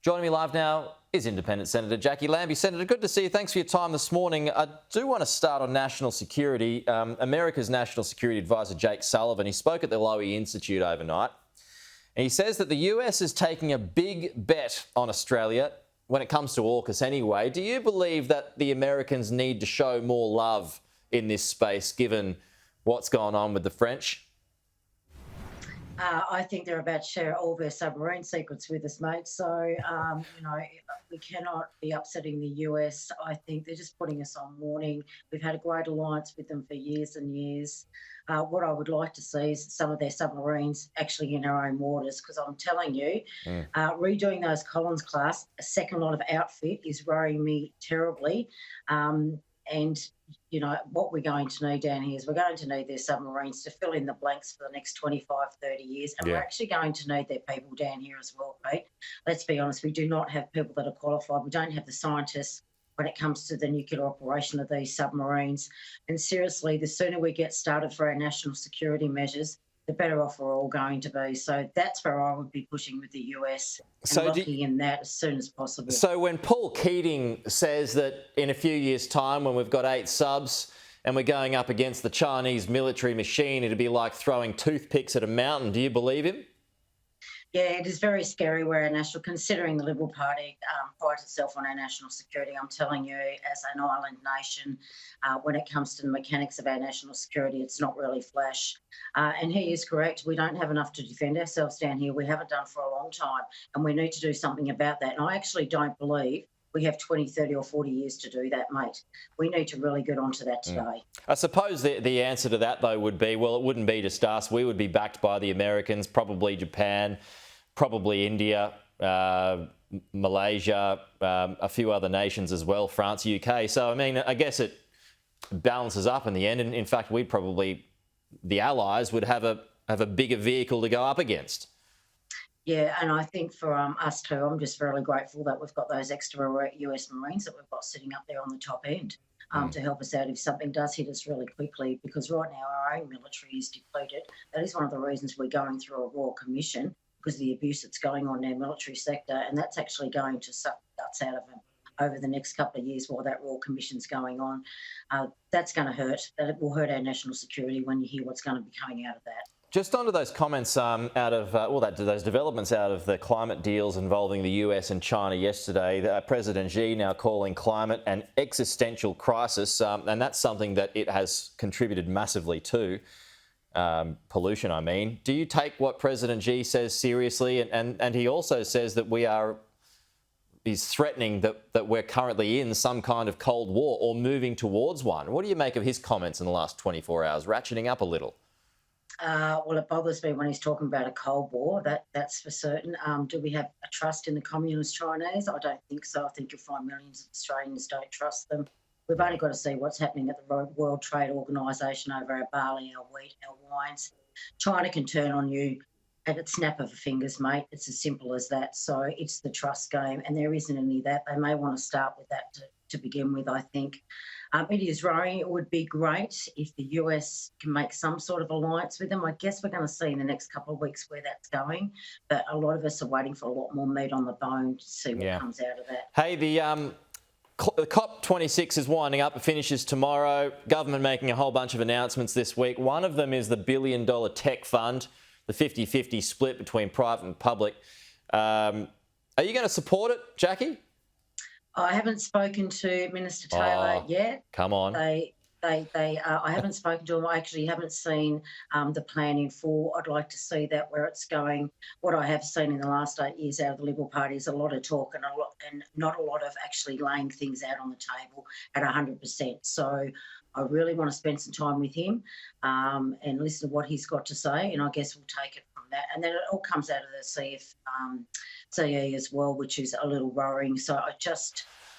Joining me live now is Independent Senator Jacqui Lambie. Senator, good to see you. Thanks for your time this morning. I do want to start on national security. America's National Security Advisor, Jake Sullivan, he spoke at the Lowy Institute overnight. And he says that the US is taking a big bet on Australia when it comes to AUKUS anyway. Do you believe that the Americans need to show more love in this space, given what's gone on with the French? I think they're about to share all their submarine secrets with us, mate. So, we cannot be upsetting the US. I think they're just putting us on warning. We've had a great alliance with them for years and years. What I would like to see is some of their submarines actually in our own waters, because I'm telling you, redoing those Collins class, a second lot of outfit is worrying me terribly. What we're going to need down here is we're going to need their submarines to fill in the blanks for the next 25, 30 years. And we're actually going to need their people down here as well, Pete. Let's be honest, we do not have people that are qualified. We don't have the scientists when it comes to the nuclear operation of these submarines. And seriously, the sooner we get started for our national security measures, the better off we're all going to be. So that's where I would be pushing with the US and locking in that as soon as possible. So when Paul Keating says that in a few years' time, when we've got 8 subs and we're going up against the Chinese military machine, it'd be like throwing toothpicks at a mountain, do you believe him? Yeah, it is very scary where our national, considering the Liberal Party prides itself on our national security. I'm telling you, as an island nation, when it comes to the mechanics of our national security, it's not really flash. And he is correct. We don't have enough to defend ourselves down here. We haven't done for a long time, and we need to do something about that. And I actually don't believe we have 20, 30 or 40 years to do that, mate. We need to really get onto that today. I suppose the answer to that, though, would be, well, it wouldn't be just us. We would be backed by the Americans, probably Japan, probably India, Malaysia, a few other nations as well, France, UK. So, I mean, I guess it balances up in the end. And in fact, the Allies would have a bigger vehicle to go up against. Yeah, and I think for us too, I'm just really grateful that we've got those extra US Marines that we've got sitting up there on the top end to help us out if something does hit us really quickly, because right now our own military is depleted. That is one of the reasons we're going through a Royal Commission, because of the abuse that's going on in our military sector, and that's actually going to suck the guts out of them over the next couple of years while that Royal Commission's going on. That's going to hurt. That will hurt our national security when you hear what's going to be coming out of that. Just onto those comments those developments out of the climate deals involving the US and China yesterday. President Xi now calling climate an existential crisis, and that's something that it has contributed massively to. Pollution, I mean. Do you take what President Xi says seriously? And he also says that he's threatening that we're currently in some kind of Cold War or moving towards one. What do you make of his comments in the last 24 hours, ratcheting up a little? Well, it bothers me when he's talking about a Cold War, that's for certain. Do we have a trust in the Communist Chinese? I don't think so. I think you'll find millions of Australians don't trust them. We've only got to see what's happening at the World Trade Organisation over our barley, our wheat, our wines. China can turn on you at a snap of the fingers, mate. It's as simple as that. So it's the trust game, and there isn't any of that. They may want to start with that to begin with, I think. It is worrying. It would be great if the US can make some sort of alliance with them. I guess we're going to see in the next couple of weeks where that's going, but a lot of us are waiting for a lot more meat on the bone to see what comes out of that. Hey, the COP26 is winding up. It finishes tomorrow. Government making a whole bunch of announcements this week. One of them is the $1 billion tech fund, the 50-50 split between private and public. Are you going to support it, Jacqui? I haven't spoken to Minister Taylor yet. Come on. I haven't spoken to him. I actually haven't seen the plan in full. I'd like to see that where it's going. What I have seen in the last 8 years out of the Liberal Party is a lot of talk and not a lot of actually laying things out on the table at 100%. So I really want to spend some time with him and listen to what he's got to say, and I guess we'll take it from that. And then it all comes out of the CE as well, which is a little worrying. So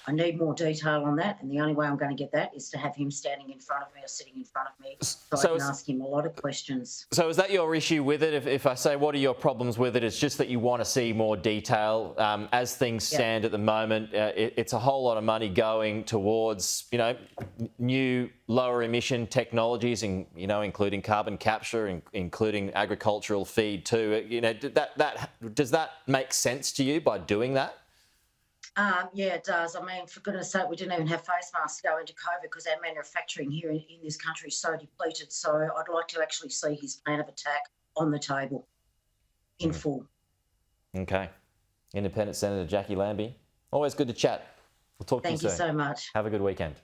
I need more detail on that, and the only way I'm going to get that is to have him standing in front of me or sitting in front of me so I can ask him a lot of questions. So is that your issue with it? If I say, what are your problems with it? It's just that you want to see more detail. As things stand at the moment, it's a whole lot of money going towards, new lower emission technologies, and including carbon capture, and including agricultural feed too. Does that make sense to you by doing that? Yeah, it does. I mean, for goodness sake, we didn't even have face masks to go into COVID because our manufacturing here in this country is so depleted. So I'd like to actually see his plan of attack on the table in full. Okay. Independent Senator Jacqui Lambie. Always good to chat. We'll talk to you soon. Thank you so much. Have a good weekend.